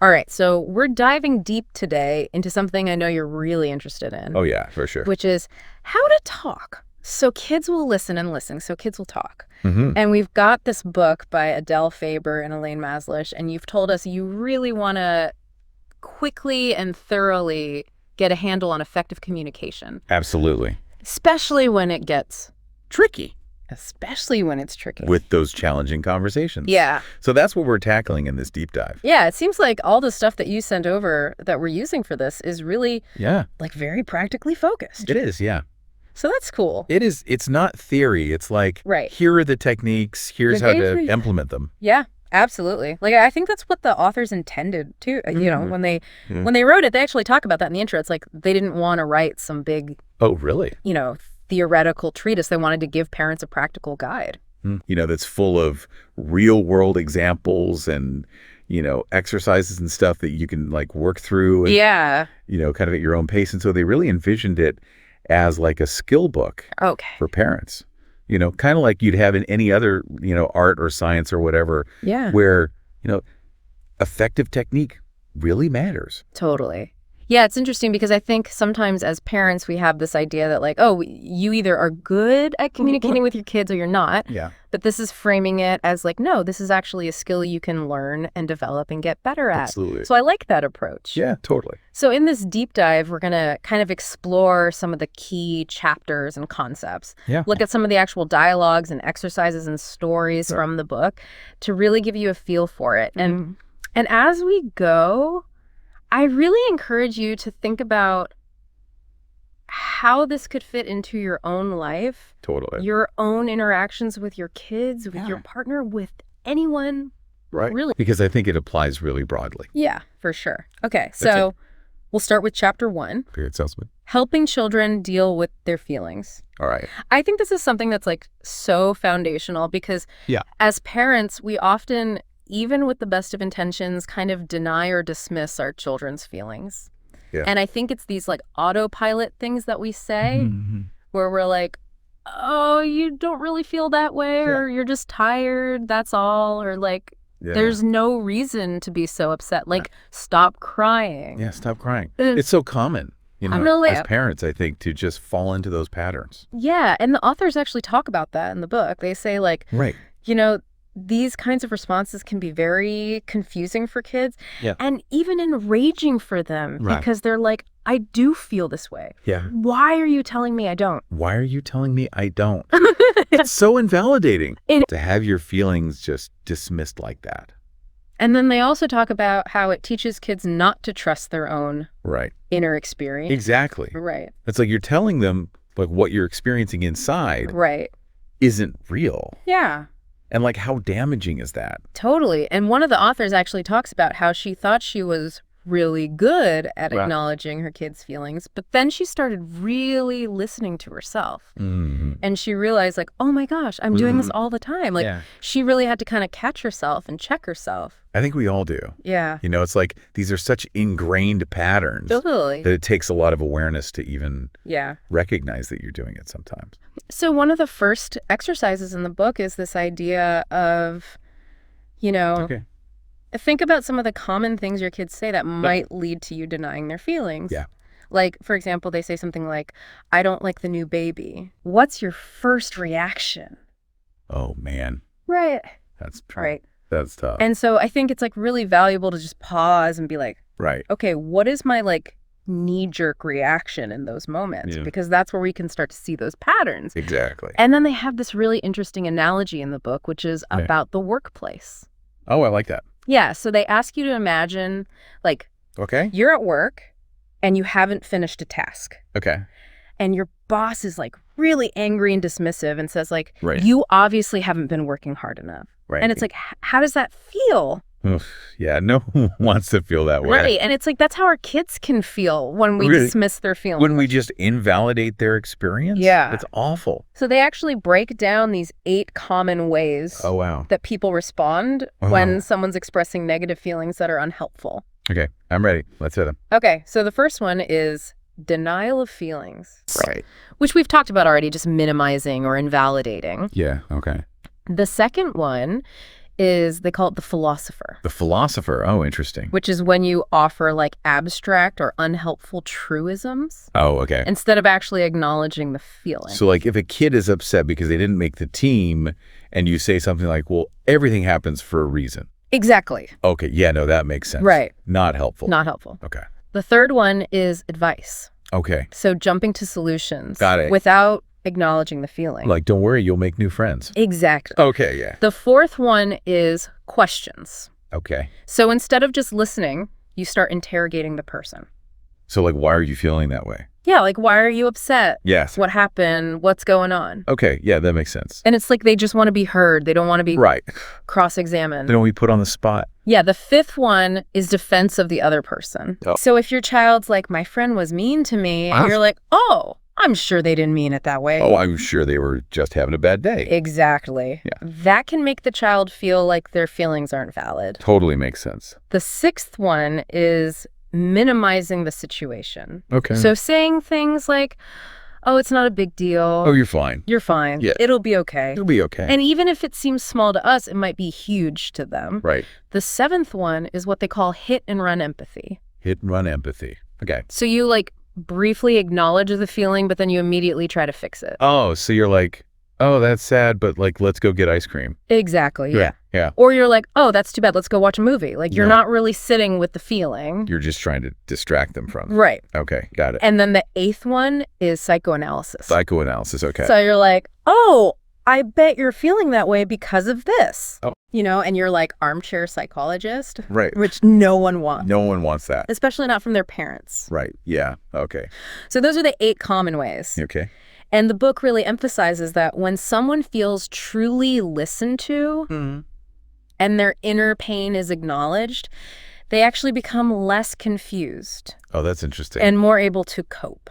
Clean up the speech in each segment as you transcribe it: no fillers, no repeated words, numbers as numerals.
All right, so we're diving deep today into something I know you're really interested in. Oh, yeah, for sure. Which is how to talk. So kids will listen and listen, so kids will talk. Mm-hmm. And we've got this book by Adele, Faber, and Elaine Mazlish, and you've told us you really want to quickly and thoroughly get a handle on effective communication. Absolutely. Especially when it gets Tricky. Especially when it's tricky. With those challenging conversations. Yeah. So that's what we're tackling in this deep dive. Yeah, it seems like all the stuff that you sent over that we're using for this is really, like, very practically focused. It is, yeah. So that's cool. It is. It's not theory. It's like, right. Here are the techniques. Here's how to implement them. Yeah, absolutely. Like, I think that's what the authors intended, too. You know, when they wrote it, they actually talk about that in the intro. It's like they didn't want to write some big... Oh, really? You know, theoretical treatise. They wanted to give parents a practical guide. You know, that's full of real world examples and, you know, exercises and stuff that you can like work through. And, you know, kind of at your own pace. And so they really envisioned it as like a skill book for parents, you know, kind of like you'd have in any other, you know, art or science or whatever, where, you know, effective technique really matters. Totally. Yeah, it's interesting because I think sometimes as parents, we have this idea that like, oh, you either are good at communicating with your kids or you're not. Yeah. But this is framing it as like, no, this is actually a skill you can learn and develop and get better at. Absolutely. So I like that approach. Yeah, totally. So in this deep dive, we're going to kind of explore some of the key chapters and concepts. Yeah. Look at some of the actual dialogues and exercises and stories from the book to really give you a feel for it. And as we go, I really encourage you to think about how this could fit into your own life. Totally. Your own interactions with your kids, with your partner, with anyone. Right. Really. Because I think it applies really broadly. Yeah, for sure. Okay, so we'll start with chapter 1. Period. Sounds good. Helping children deal with their feelings. All right. I think this is something that's like so foundational because as parents, we often, even with the best of intentions, kind of deny or dismiss our children's feelings. Yeah. And I think it's these like autopilot things that we say where we're like, oh, you don't really feel that way or you're just tired, that's all. Or like, there's no reason to be so upset. Like, stop crying. Yeah, stop crying. It's so common, you know, as parents, I think, to just fall into those patterns. Yeah, and the authors actually talk about that in the book. They say like, you know, these kinds of responses can be very confusing for kids and even enraging for them because they're like, I do feel this way. Yeah. Why are you telling me I don't? Why are you telling me I don't? It's so invalidating to have your feelings just dismissed like that. And then they also talk about how it teaches kids not to trust their own inner experience. Exactly. Right. It's like you're telling them like what you're experiencing inside isn't real. Yeah. And like, how damaging is that? Totally. And one of the authors actually talks about how she thought she was really good at acknowledging her kids' feelings, but then she started really listening to herself. And she realized like, oh my gosh, I'm doing this all the time. Like she really had to kind of catch herself and check herself. I think we all do. Yeah. You know, it's like these are such ingrained patterns that it takes a lot of awareness to even recognize that you're doing it sometimes. So one of the first exercises in the book is this idea of, you know, think about some of the common things your kids say that might lead to you denying their feelings. Yeah. Like, for example, they say something like, I don't like the new baby. What's your first reaction? Oh, man. Right. That's true. Right. That's tough. And so I think it's like really valuable to just pause and be like, okay, what is my like knee-jerk reaction in those moments? Because that's where we can start to see those patterns. Exactly. And then they have this really interesting analogy in the book, which is about the workplace. Oh, I like that. Yeah. So they ask you to imagine like, you're at work and you haven't finished a task. Okay. And your boss is like really angry and dismissive and says like, you obviously haven't been working hard enough. Right. And it's like, how does that feel? Yeah, no one wants to feel that way. Right. And it's like, that's how our kids can feel when we dismiss their feelings. When we just invalidate their experience? Yeah. It's awful. So they actually break down these 8 common ways that people respond when someone's expressing negative feelings that are unhelpful. Okay, I'm ready. Let's hit them. Okay, so the first one is denial of feelings. Right. Which we've talked about already, just minimizing or invalidating. Yeah, okay. The second one is they call it the philosopher. The philosopher. Oh, interesting. Which is when you offer like abstract or unhelpful truisms. Oh, okay. Instead of actually acknowledging the feeling. So like if a kid is upset because they didn't make the team and you say something like, well, everything happens for a reason. Exactly. Okay. Yeah, no, that makes sense. Right. Not helpful. Not helpful. Okay. The third one is advice. Okay. So jumping to solutions. Got it. Without acknowledging the feeling. Like, don't worry, you'll make new friends. Exactly. Okay, yeah. The fourth one is questions. Okay. So instead of just listening, you start interrogating the person. So like, why are you feeling that way? Yeah, like, why are you upset? Yes. What happened? What's going on? Okay, yeah, that makes sense. And it's like they just want to be heard. They don't want to be cross-examined. They don't want to be put on the spot. Yeah, the fifth one is defense of the other person. Oh. So if your child's like, my friend was mean to me, you're like, oh, I'm sure they didn't mean it that way. Oh, I'm sure they were just having a bad day. Exactly. Yeah. That can make the child feel like their feelings aren't valid. Totally makes sense. The sixth one is minimizing the situation. Okay. So saying things like, oh, it's not a big deal. Oh, you're fine. You're fine. Yeah. It'll be okay. It'll be okay. And even if it seems small to us, it might be huge to them. Right. The seventh one is what they call hit and run empathy. Hit and run empathy. Okay. So you like briefly acknowledge the feeling, but then you immediately try to fix it. Oh, so you're like, oh, that's sad, but like, let's go get ice cream. Exactly. Yeah. Yeah. Or you're like, oh, that's too bad. Let's go watch a movie. Like you're not really sitting with the feeling. You're just trying to distract them from it. Right. Okay. Got it. And then the eighth one is psychoanalysis. Psychoanalysis. Okay. So you're like, oh, I bet you're feeling that way because of this. Oh. You know, and you're like armchair psychologist. Right. Which no one wants. No one wants that. Especially not from their parents. Right. Yeah. Okay. So those are the 8 common ways. Okay. And the book really emphasizes that when someone feels truly listened to and their inner pain is acknowledged, they actually become less confused. Oh, that's interesting. And more able to cope.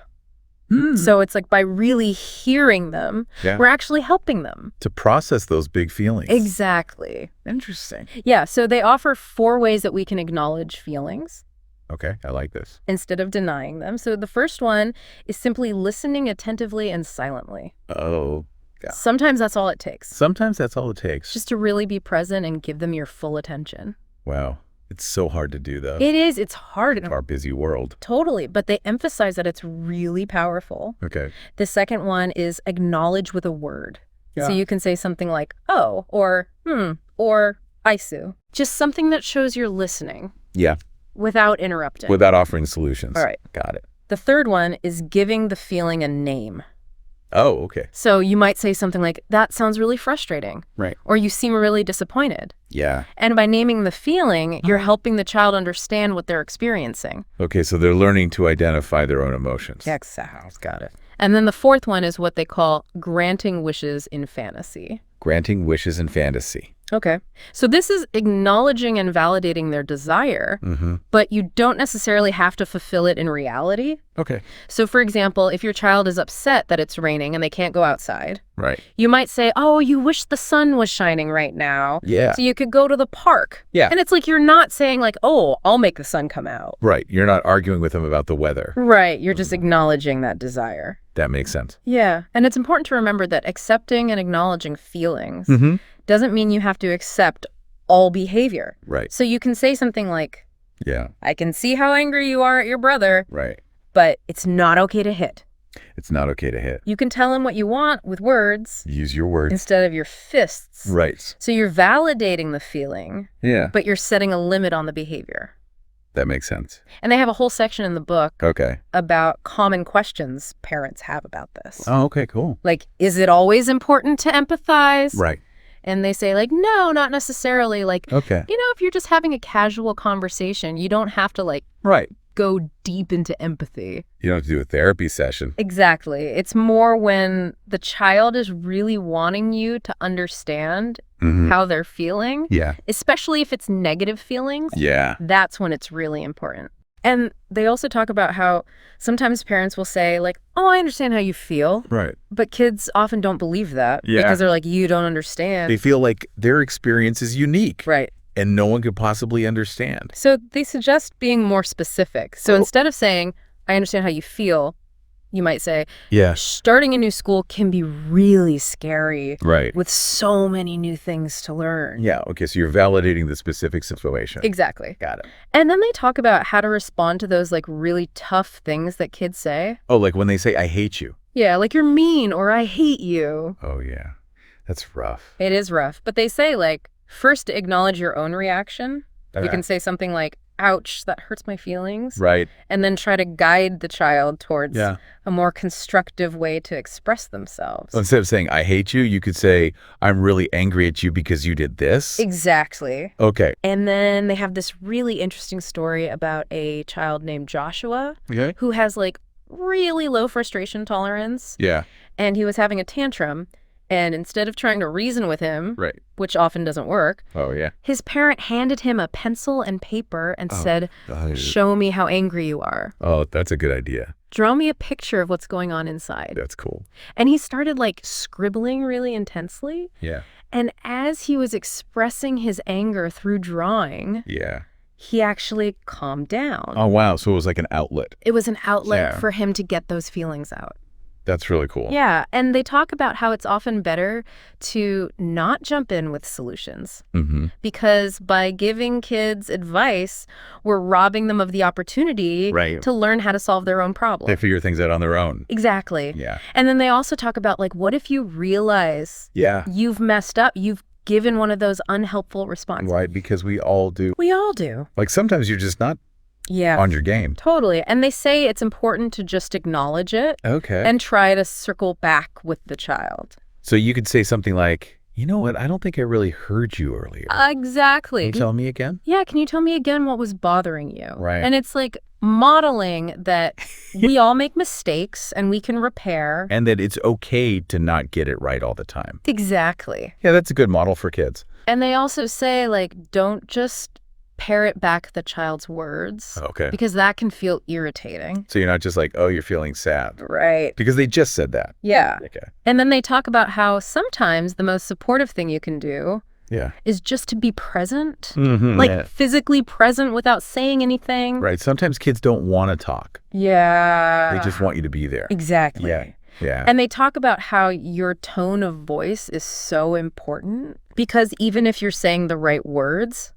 So it's like by really hearing them, we're actually helping them. To process those big feelings. Exactly. Interesting. Yeah, so they offer 4 ways that we can acknowledge feelings. Okay, I like this. Instead of denying them. So the first one is simply listening attentively and silently. Oh, yeah. Sometimes that's all it takes. Sometimes that's all it takes. Just to really be present and give them your full attention. Wow. It's so hard to do, though. It is. It's hard. In our busy world. Totally. But they emphasize that it's really powerful. Okay. The second one is acknowledge with a word. Yeah. So you can say something like, oh, or aisu. Just something that shows you're listening. Yeah. Without interrupting. Without offering solutions. All right. Got it. The third one is giving the feeling a name. Oh, okay. So you might say something like, that sounds really frustrating. Right. Or you seem really disappointed. Yeah. And by naming the feeling, you're helping the child understand what they're experiencing. Okay, so they're learning to identify their own emotions. Exactly. Got it. And then the fourth one is what they call granting wishes in fantasy. Granting wishes in fantasy. Okay. So this is acknowledging and validating their desire, but you don't necessarily have to fulfill it in reality. Okay. So for example, if your child is upset that it's raining and they can't go outside, right, you might say, oh, you wish the sun was shining right now. Yeah. So you could go to the park. Yeah. And it's like you're not saying like, oh, I'll make the sun come out. Right. You're not arguing with them about the weather. Right. You're just acknowledging that desire. That makes sense. Yeah. And it's important to remember that accepting and acknowledging feelings doesn't mean you have to accept all behavior. Right. So you can say something like, yeah, I can see how angry you are at your brother. Right. But it's not okay to hit. It's not okay to hit. You can tell him what you want with words. Use your words. Instead of your fists. Right. So you're validating the feeling. Yeah. But you're setting a limit on the behavior. That makes sense. And they have a whole section in the book about common questions parents have about this. Oh, okay, cool. Like, is it always important to empathize? Right. And they say, like, no, not necessarily. Like, okay, you know, if you're just having a casual conversation, you don't have to, like, go deep into empathy. You don't have to do a therapy session. Exactly. It's more when the child is really wanting you to understand how they're feeling. Yeah. Especially if it's negative feelings. Yeah. That's when it's really important. And they also talk about how sometimes parents will say, like, oh, I understand how you feel. Right. But kids often don't believe that. Yeah. Because they're like, you don't understand. They feel like their experience is unique. Right. And no one could possibly understand. So they suggest being more specific. So instead of saying, I understand how you feel, you might say, yeah, starting a new school can be really scary. Right. With so many new things to learn. Yeah, okay, so you're validating the specific situation. Exactly. Got it. And then they talk about how to respond to those like really tough things that kids say. Oh, like when they say, I hate you. Yeah, like you're mean or I hate you. Oh, yeah. That's rough. It is rough. But they say, like, first acknowledge your own reaction. You can say something like, ouch, that hurts my feelings. Right. And then try to guide the child towards a more constructive way to express themselves. Instead of saying, I hate you, you could say, I'm really angry at you because you did this. Exactly. Okay. And then they have this really interesting story about a child named Joshua who has, like, really low frustration tolerance. Yeah. And he was having a tantrum. And instead of trying to reason with him, which often doesn't work, his parent handed him a pencil and paper and said, show me how angry you are. Oh, that's a good idea. Draw me a picture of what's going on inside. That's cool. And he started like scribbling really intensely. Yeah. And as he was expressing his anger through drawing, he actually calmed down. Oh, wow. So it was like an outlet. It was an outlet for him to get those feelings out. That's really cool. Yeah, and they talk about how it's often better to not jump in with solutions because by giving kids advice, we're robbing them of the opportunity to learn how to solve their own problem. They figure things out on their own. Exactly. Yeah. And then they also talk about, like, what if you realize you've messed up, you've given one of those unhelpful responses. Right, because we all do. We all do. Like sometimes you're just not on your game. Totally. And they say it's important to just acknowledge it and try to circle back with the child. So you could say something like, you know what, I don't think I really heard you earlier. Exactly. Can you tell me again? Yeah, can you tell me again what was bothering you? Right. And it's like modeling that we all make mistakes and we can repair. And that it's okay to not get it right all the time. Exactly. Yeah, that's a good model for kids. And they also say, like, don't just parrot back the child's words. Okay. Because that can feel irritating. So you're not just like, oh, you're feeling sad. Right. Because they just said that. Yeah. Okay. And then they talk about how sometimes the most supportive thing you can do is just to be present. Like physically present without saying anything. Right. Sometimes kids don't want to talk. Yeah. They just want you to be there. Exactly. Yeah. And they talk about how your tone of voice is so important because even if you're saying the right words,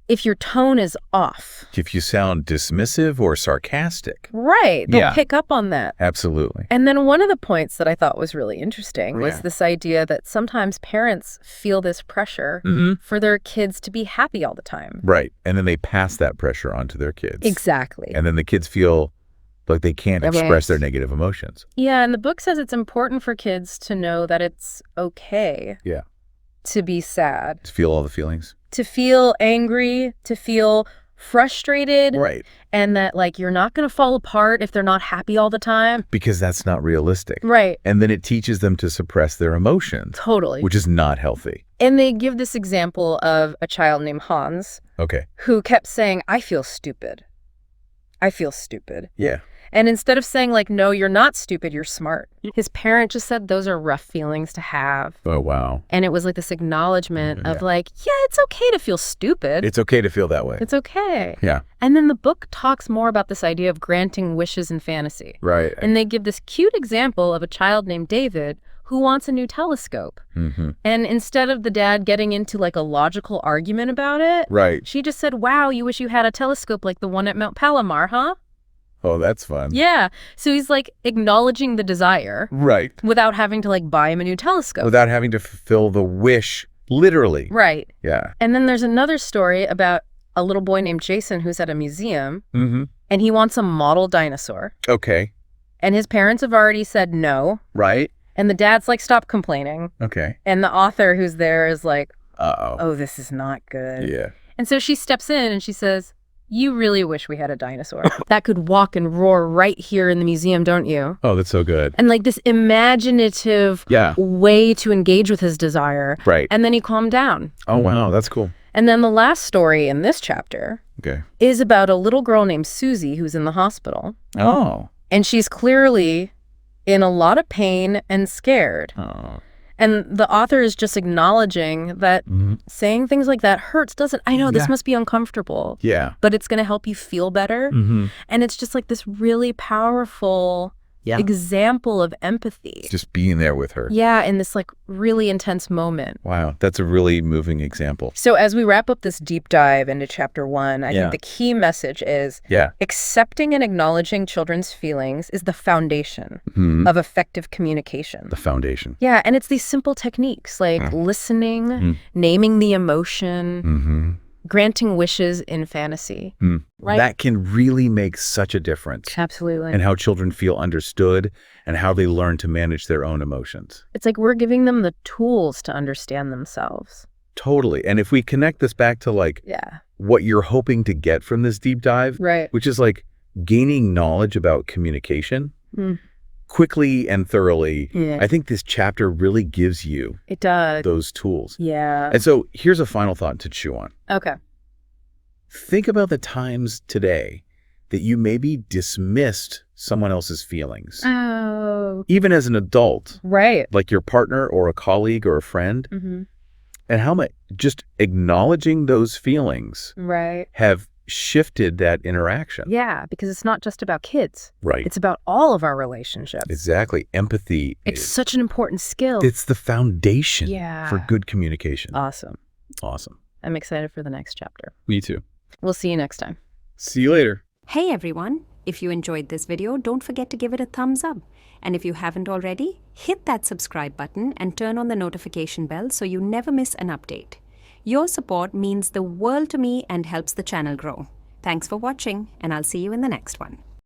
if your tone is off, if you sound dismissive or sarcastic, they'll pick up on that. Absolutely. And then one of the points that I thought was really interesting was this idea that sometimes parents feel this pressure for their kids to be happy all the time. Right. And then they pass that pressure on to their kids. Exactly. And then the kids feel like they can't express their negative emotions. Yeah, and the book says it's important for kids to know that it's okay to be sad. To feel all the feelings. To feel angry, to feel frustrated. Right. And that, like, you're not going to fall apart if they're not happy all the time. Because that's not realistic. Right. And then it teaches them to suppress their emotions. Totally. Which is not healthy. And they give this example of a child named Hans. Who kept saying, I feel stupid. I feel stupid. Yeah. And instead of saying, like, no, you're not stupid, you're smart, his parent just said those are rough feelings to have. Oh, wow. And it was like this acknowledgement of like, yeah, it's okay to feel stupid. It's okay to feel that way. It's okay. Yeah. And then the book talks more about this idea of granting wishes in fantasy. Right. And they give this cute example of a child named David who wants a new telescope. And instead of the dad getting into like a logical argument about it, she just said, wow, you wish you had a telescope like the one at Mount Palomar, huh? Oh, that's fun. Yeah. So he's like acknowledging the desire. Right. Without having to like buy him a new telescope. Without having to fulfill the wish, literally. Right. Yeah. And then there's another story about a little boy named Jason who's at a museum. And he wants a model dinosaur. Okay. And his parents have already said no. Right. And the dad's like, stop complaining. Okay. And the author who's there is like, uh-oh. Oh, this is not good. Yeah. And so she steps in and she says, you really wish we had a dinosaur that could walk and roar right here in the museum, don't you? Oh, that's so good. And like this imaginative way to engage with his desire. Right. And then he calmed down. Oh, wow. That's cool. And then the last story in this chapter is about a little girl named Susie who's in the hospital. Oh. And she's clearly in a lot of pain and scared. Oh. And the author is just acknowledging that saying things like that hurts, doesn't. I know this must be uncomfortable. Yeah. But it's going to help you feel better. And it's just like this really powerful example of empathy. Just being there with her. Yeah, in this like really intense moment. Wow, that's a really moving example. So as we wrap up this deep dive into chapter 1, I think the key message is accepting and acknowledging children's feelings is the foundation of effective communication. The foundation. Yeah, and it's these simple techniques like listening, naming the emotion, granting wishes in fantasy. Right? That can really make such a difference. Absolutely. And how children feel understood and how they learn to manage their own emotions. It's like we're giving them the tools to understand themselves. Totally. And if we connect this back to like what you're hoping to get from this deep dive, which is like gaining knowledge about communication quickly and thoroughly, I think this chapter really gives you those tools. Yeah. And so here's a final thought to chew on. Okay. Think about the times today that you maybe dismissed someone else's feelings. Oh. Even as an adult. Right. Like your partner or a colleague or a friend. And how much just acknowledging those feelings have shifted that interaction. Yeah, because it's not just about kids. Right. It's about all of our relationships. Exactly. Empathy. It's such an important skill. It's the foundation for good communication. Awesome. Awesome. I'm excited for the next chapter. Me too. We'll see you next time. See you later. Hey everyone. If you enjoyed this video, don't forget to give it a thumbs up. And if you haven't already, hit that subscribe button and turn on the notification bell so you never miss an update. Your support means the world to me and helps the channel grow. Thanks for watching, and I'll see you in the next one.